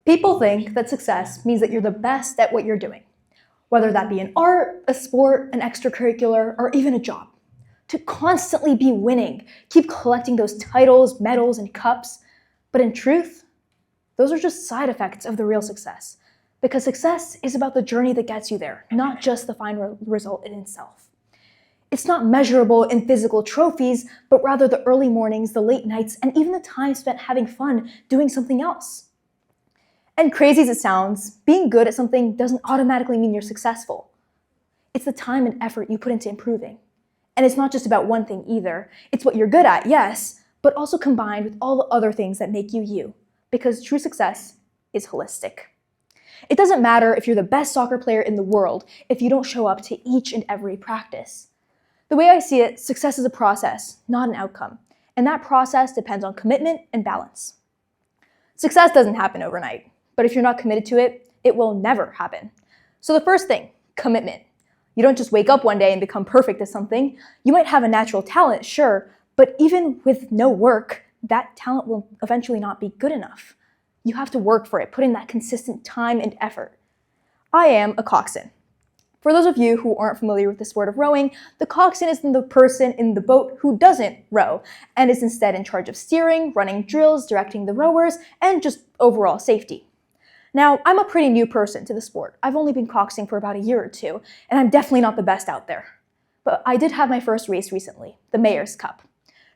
People think that success means that you're the best at what you're doing, whether that be an art, a sport, an extracurricular, or even a job. To constantly be winning, keep collecting those titles, medals, and cups. But in truth, those are just side effects of the real success. Because success is about the journey that gets you there, not just the final result in itself. It's not measurable in physical trophies, but rather the early mornings, the late nights, and even the time spent having fun doing something else. And crazy as it sounds, being good at something doesn't automatically mean you're successful. It's the time and effort you put into improving. And it's not just about one thing either. It's what you're good at, yes, but also combined with all the other things that make you you. Because true success is holistic. It doesn't matter if you're the best soccer player in the world if you don't show up to each and every practice. The way I see it, success is a process, not an outcome. And that process depends on commitment and balance. Success doesn't happen overnight. But if you're not committed to it, it will never happen. So the first thing, commitment. You don't just wake up one day and become perfect at something. You might have a natural talent, sure, but even with no work, that talent will eventually not be good enough. You have to work for it, put in that consistent time and effort. I am a coxswain. For those of you who aren't familiar with the sport of rowing, the coxswain is the person in the boat who doesn't row and is instead in charge of steering, running drills, directing the rowers, and just overall safety. Now, I'm a pretty new person to the sport. I've only been coxing for about a year or two, and I'm definitely not the best out there. But I did have my first race recently, the Mayor's Cup.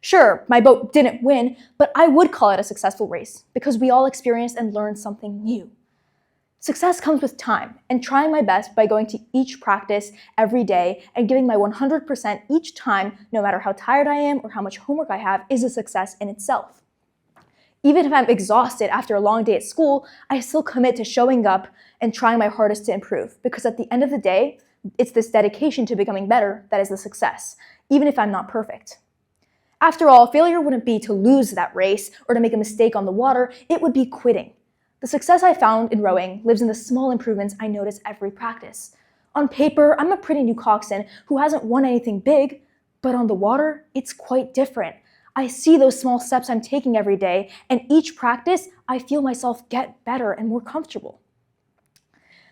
Sure, my boat didn't win, but I would call it a successful race because we all experienced and learned something new. Success comes with time, and trying my best by going to each practice every day and giving my 100% each time, no matter how tired I am or how much homework I have, is a success in itself. Even if I'm exhausted after a long day at school, I still commit to showing up and trying my hardest to improve, because at the end of the day, it's this dedication to becoming better that is the success, even if I'm not perfect. After all, failure wouldn't be to lose that race or to make a mistake on the water, it would be quitting. The success I found in rowing lives in the small improvements I notice every practice. On paper, I'm a pretty new coxswain who hasn't won anything big, but on the water, it's quite different. I see those small steps I'm taking every day, and each practice, I feel myself get better and more comfortable.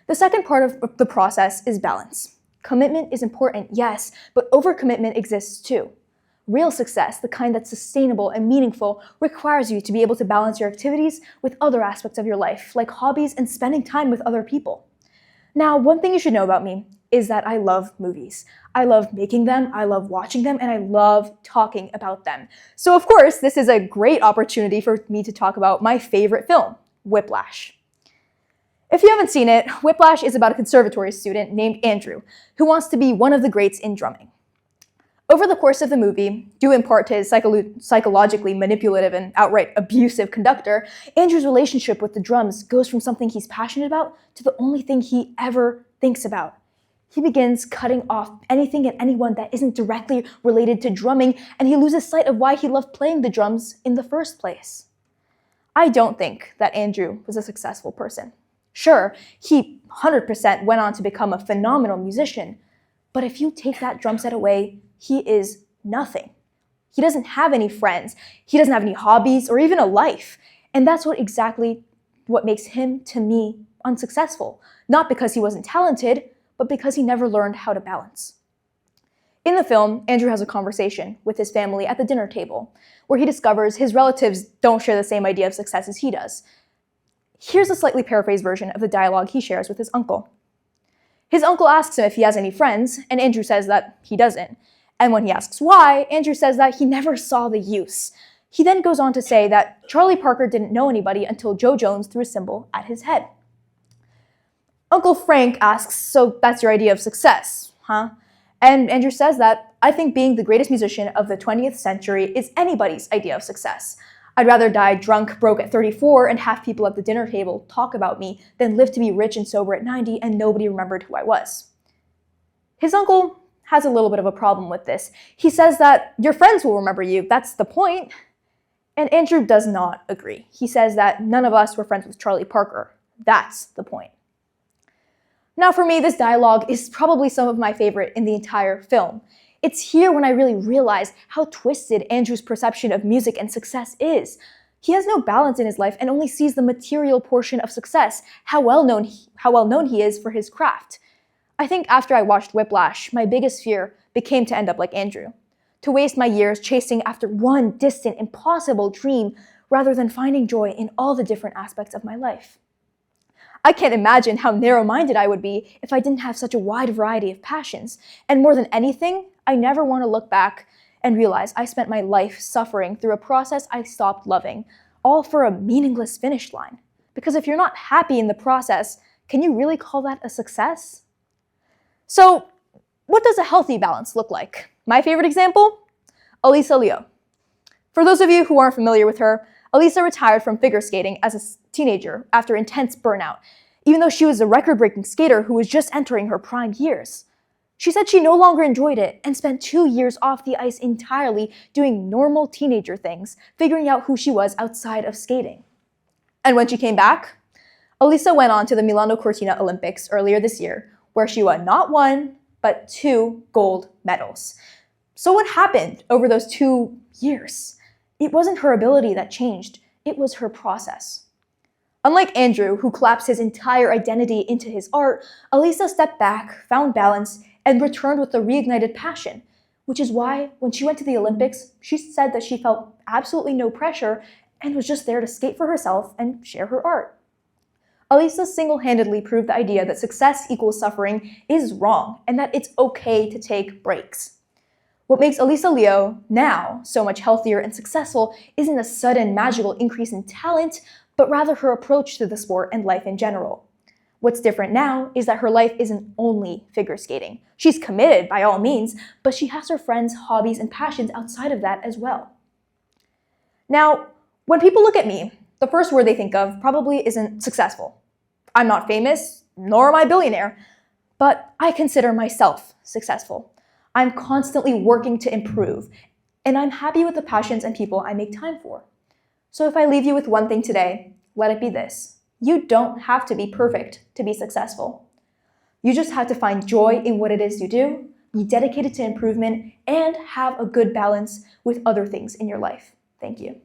The second part of the process is balance. Commitment is important, yes, but overcommitment exists too. Real success, the kind that's sustainable and meaningful, requires you to be able to balance your activities with other aspects of your life, like hobbies and spending time with other people. Now, one thing you should know about me is that I love movies. I love making them, I love watching them, and I love talking about them. So of course, this is a great opportunity for me to talk about my favorite film, Whiplash. If you haven't seen it, Whiplash is about a conservatory student named Andrew, who wants to be one of the greats in drumming. Over the course of the movie, due in part to his psychologically manipulative and outright abusive conductor, Andrew's relationship with the drums goes from something he's passionate about to the only thing he ever thinks about. He begins cutting off anything and anyone that isn't directly related to drumming, and he loses sight of why he loved playing the drums in the first place. I don't think that Andrew was a successful person. Sure, he 100% went on to become a phenomenal musician, but if you take that drum set away, he is nothing. He doesn't have any friends, he doesn't have any hobbies or even a life, and that's exactly what makes him, to me, unsuccessful. Not because he wasn't talented, but because he never learned how to balance. In the film, Andrew has a conversation with his family at the dinner table, where he discovers his relatives don't share the same idea of success as he does. Here's a slightly paraphrased version of the dialogue he shares with his uncle. His uncle asks him if he has any friends, and Andrew says that he doesn't. And when he asks why, Andrew says that he never saw the use. He then goes on to say that Charlie Parker didn't know anybody until Joe Jones threw a cymbal at his head. Uncle Frank asks, so that's your idea of success, huh? And Andrew says that, I think being the greatest musician of the 20th century is anybody's idea of success. I'd rather die drunk, broke at 34, and have people at the dinner table talk about me than live to be rich and sober at 90 and nobody remembered who I was. His uncle has a little bit of a problem with this. He says that your friends will remember you, that's the point. And Andrew does not agree. He says that none of us were friends with Charlie Parker. That's the point. Now for me, this dialogue is probably some of my favorite in the entire film. It's here when I really realized how twisted Andrew's perception of music and success is. He has no balance in his life and only sees the material portion of success, how well known he is for his craft. I think after I watched Whiplash, my biggest fear became to end up like Andrew, to waste my years chasing after one distant, impossible dream rather than finding joy in all the different aspects of my life. I can't imagine how narrow-minded I would be if I didn't have such a wide variety of passions, and more than anything, I never want to look back and realize I spent my life suffering through a process I stopped loving, all for a meaningless finish line. Because if you're not happy in the process, can you really call that a success? So, what does a healthy balance look like? My favorite example? Elisa Leo. For those of you who aren't familiar with her, Elisa retired from figure skating as a teenager after intense burnout, even though she was a record-breaking skater who was just entering her prime years. She said she no longer enjoyed it and spent 2 years off the ice entirely doing normal teenager things, figuring out who she was outside of skating. And when she came back, Elisa went on to the Milano Cortina Olympics earlier this year, where she won not 1, but 2 gold medals. So what happened over those 2 years? It wasn't her ability that changed, it was her process. Unlike Andrew, who collapsed his entire identity into his art, Elisa stepped back, found balance, and returned with a reignited passion, which is why when she went to the Olympics, she said that she felt absolutely no pressure and was just there to skate for herself and share her art. Elisa single-handedly proved the idea that success equals suffering is wrong and that it's okay to take breaks. What makes Elisa Leo now so much healthier and successful isn't a sudden magical increase in talent, but rather her approach to the sport and life in general. What's different now is that her life isn't only figure skating. She's committed by all means, but she has her friends, hobbies, and passions outside of that as well. Now, when people look at me, the first word they think of probably isn't successful. I'm not famous, nor am I a billionaire, but I consider myself successful. I'm constantly working to improve, and I'm happy with the passions and people I make time for. So if I leave you with one thing today, let it be this. You don't have to be perfect to be successful. You just have to find joy in what it is you do, be dedicated to improvement, and have a good balance with other things in your life. Thank you.